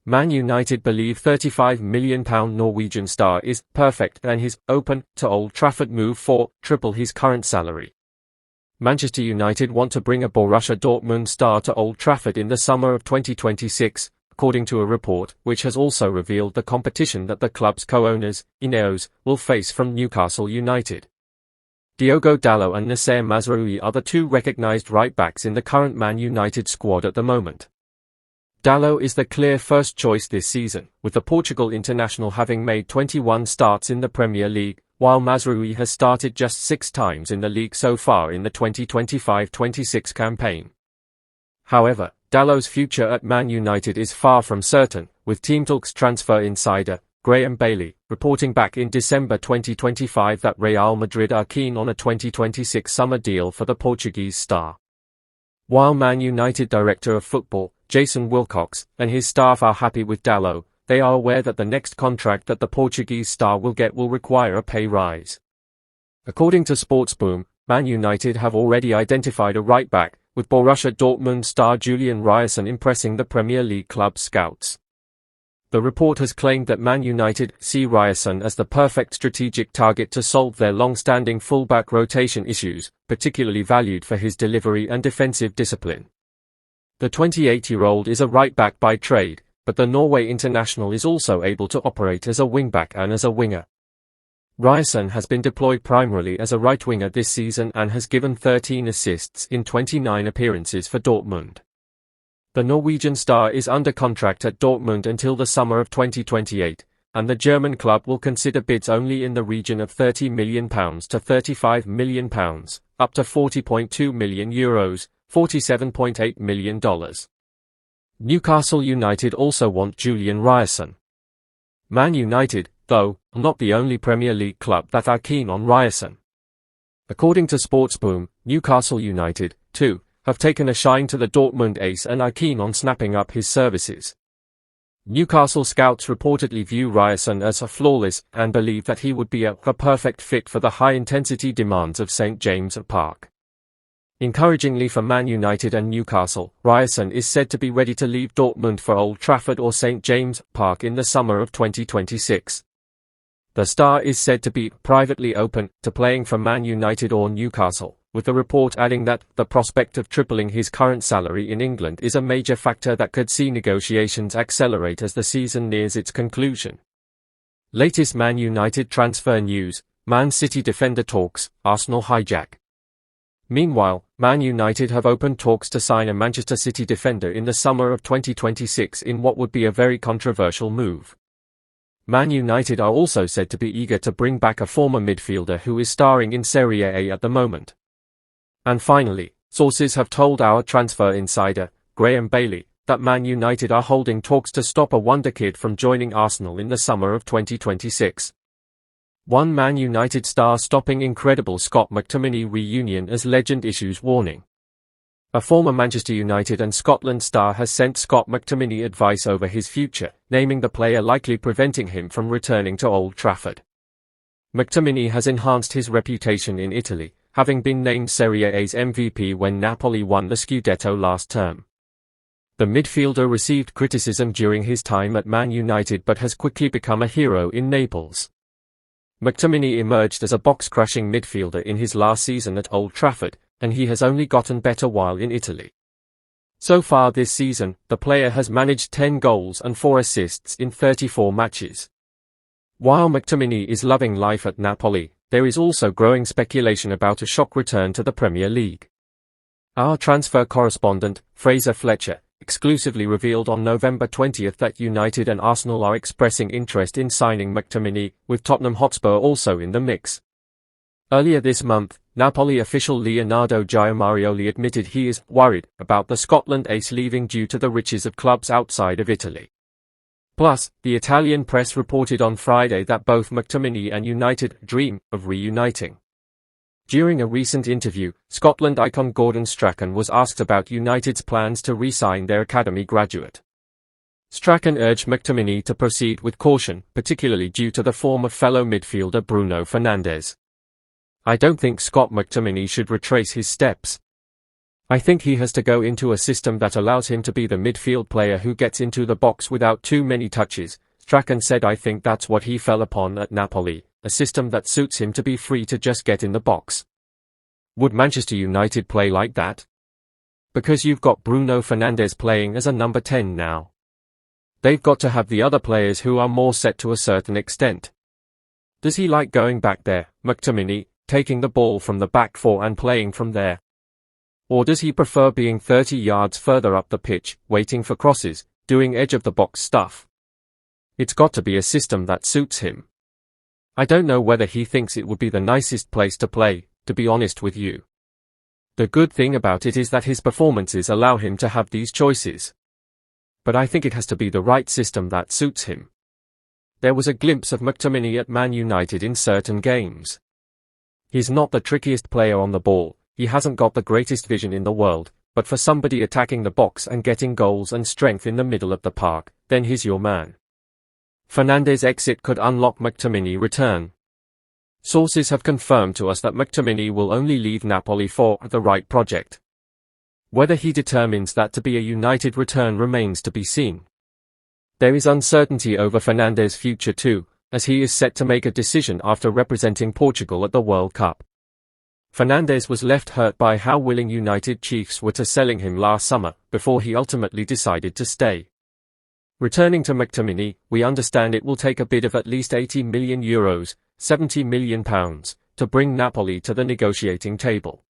Man United believe £35 million Norwegian star is perfect and his open to Old Trafford move for triple his current salary. Manchester United want to bring a Borussia Dortmund star to Old Trafford in the summer of 2026, according to a report which has also revealed the competition that the club's co-owners, Ineos, will face from Newcastle United. Diogo Dalot and Noussair Mazraoui are the two recognised right-backs in the current Man United squad at the moment. Dalot is the clear first choice this season, with the Portugal international having made 21 starts in the Premier League, while Mazraoui has started just 6 times in the league so far in the 2025-26 campaign. However, Dalot's future at Man United is far from certain, with Team Talk's transfer insider, Graham Bailey, reporting back in December 2025 that Real Madrid are keen on a 2026 summer deal for the Portuguese star. While Man United director of football, Jason Wilcox, and his staff are happy with Dalot, they are aware that the next contract that the Portuguese star will get will require a pay rise. According to Sportsboom, Man United have already identified a right-back, with Borussia Dortmund star Julian Ryerson impressing the Premier League club's scouts. The report has claimed that Man United see Ryerson as the perfect strategic target to solve their long-standing fullback rotation issues, particularly valued for his delivery and defensive discipline. The 28-year-old is a right-back by trade, but the Norway international is also able to operate as a wing-back and as a winger. Ryerson has been deployed primarily as a right winger this season and has given 13 assists in 29 appearances for Dortmund. The Norwegian star is under contract at Dortmund until the summer of 2028, and the German club will consider bids only in the region of £30 million to £35 million, up to €40.2 million, $47.8 million. Newcastle United also want Julian Ryerson. Man United, though, are not the only Premier League club that are keen on Ryerson. According to Sportsboom, Newcastle United, too, have taken a shine to the Dortmund ace and are keen on snapping up his services. Newcastle scouts reportedly view Ryerson as a flawless and believe that he would be a perfect fit for the high-intensity demands of St James's Park. Encouragingly for Man United and Newcastle, Ryerson is said to be ready to leave Dortmund for Old Trafford or St James's Park in the summer of 2026. The star is said to be privately open to playing for Man United or Newcastle, with the report adding that the prospect of tripling his current salary in England is a major factor that could see negotiations accelerate as the season nears its conclusion. Latest Man United transfer news: Man City defender talks, Arsenal hijack. Meanwhile, Man United have opened talks to sign a Manchester City defender in the summer of 2026 in what would be a very controversial move. Man United are also said to be eager to bring back a former midfielder who is starring in Serie A at the moment. And finally, sources have told our transfer insider, Graham Bailey, that Man United are holding talks to stop a wonderkid from joining Arsenal in the summer of 2026. One Man United star stopping incredible Scott McTominay reunion as legend issues warning. A former Manchester United and Scotland star has sent Scott McTominay advice over his future, naming the player likely preventing him from returning to Old Trafford. McTominay has enhanced his reputation in Italy, having been named Serie A's MVP when Napoli won the Scudetto last term. The midfielder received criticism during his time at Man United but has quickly become a hero in Naples. McTominay emerged as a box-crushing midfielder in his last season at Old Trafford, and he has only gotten better while in Italy. So far this season, the player has managed 10 goals and 4 assists in 34 matches. While McTominay is loving life at Napoli, there is also growing speculation about a shock return to the Premier League. Our transfer correspondent, Fraser Fletcher, exclusively revealed on November 20 that United and Arsenal are expressing interest in signing McTominay, with Tottenham Hotspur also in the mix. Earlier this month, Napoli official Leonardo Giamarioli admitted he is worried about the Scotland ace leaving due to the riches of clubs outside of Italy. Plus, the Italian press reported on Friday that both McTominay and United dream of reuniting. During a recent interview, Scotland icon Gordon Strachan was asked about United's plans to re-sign their academy graduate. Strachan urged McTominay to proceed with caution, particularly due to the form of fellow midfielder Bruno Fernandes. "I don't think Scott McTominay should retrace his steps. I think he has to go into a system that allows him to be the midfield player who gets into the box without too many touches. Strachan said I think that's what he fell upon at Napoli, a system that suits him to be free to just get in the box. Would Manchester United play like that? Because you've got Bruno Fernandes playing as a number 10 now. They've got to have the other players who are more set to a certain extent. Does he like going back there, McTominay, taking the ball from the back four and playing from there? Or does he prefer being 30 yards further up the pitch, waiting for crosses, doing edge-of-the-box stuff? It's got to be a system that suits him. I don't know whether he thinks it would be the nicest place to play, to be honest with you. The good thing about it is that his performances allow him to have these choices. But I think it has to be the right system that suits him. There was a glimpse of McTominay at Man United in certain games. He's not the trickiest player on the ball, he hasn't got the greatest vision in the world, but for somebody attacking the box and getting goals and strength in the middle of the park, then he's your man. Fernandes' exit could unlock McTominay's return. Sources have confirmed to us that McTominay will only leave Napoli for the right project. Whether he determines that to be a United return remains to be seen. There is uncertainty over Fernandes' future too, as he is set to make a decision after representing Portugal at the World Cup. Fernandes was left hurt by how willing United chiefs were to selling him last summer, before he ultimately decided to stay. Returning to McTominay, we understand it will take a bid of at least €80 million, £70 million, to bring Napoli to the negotiating table.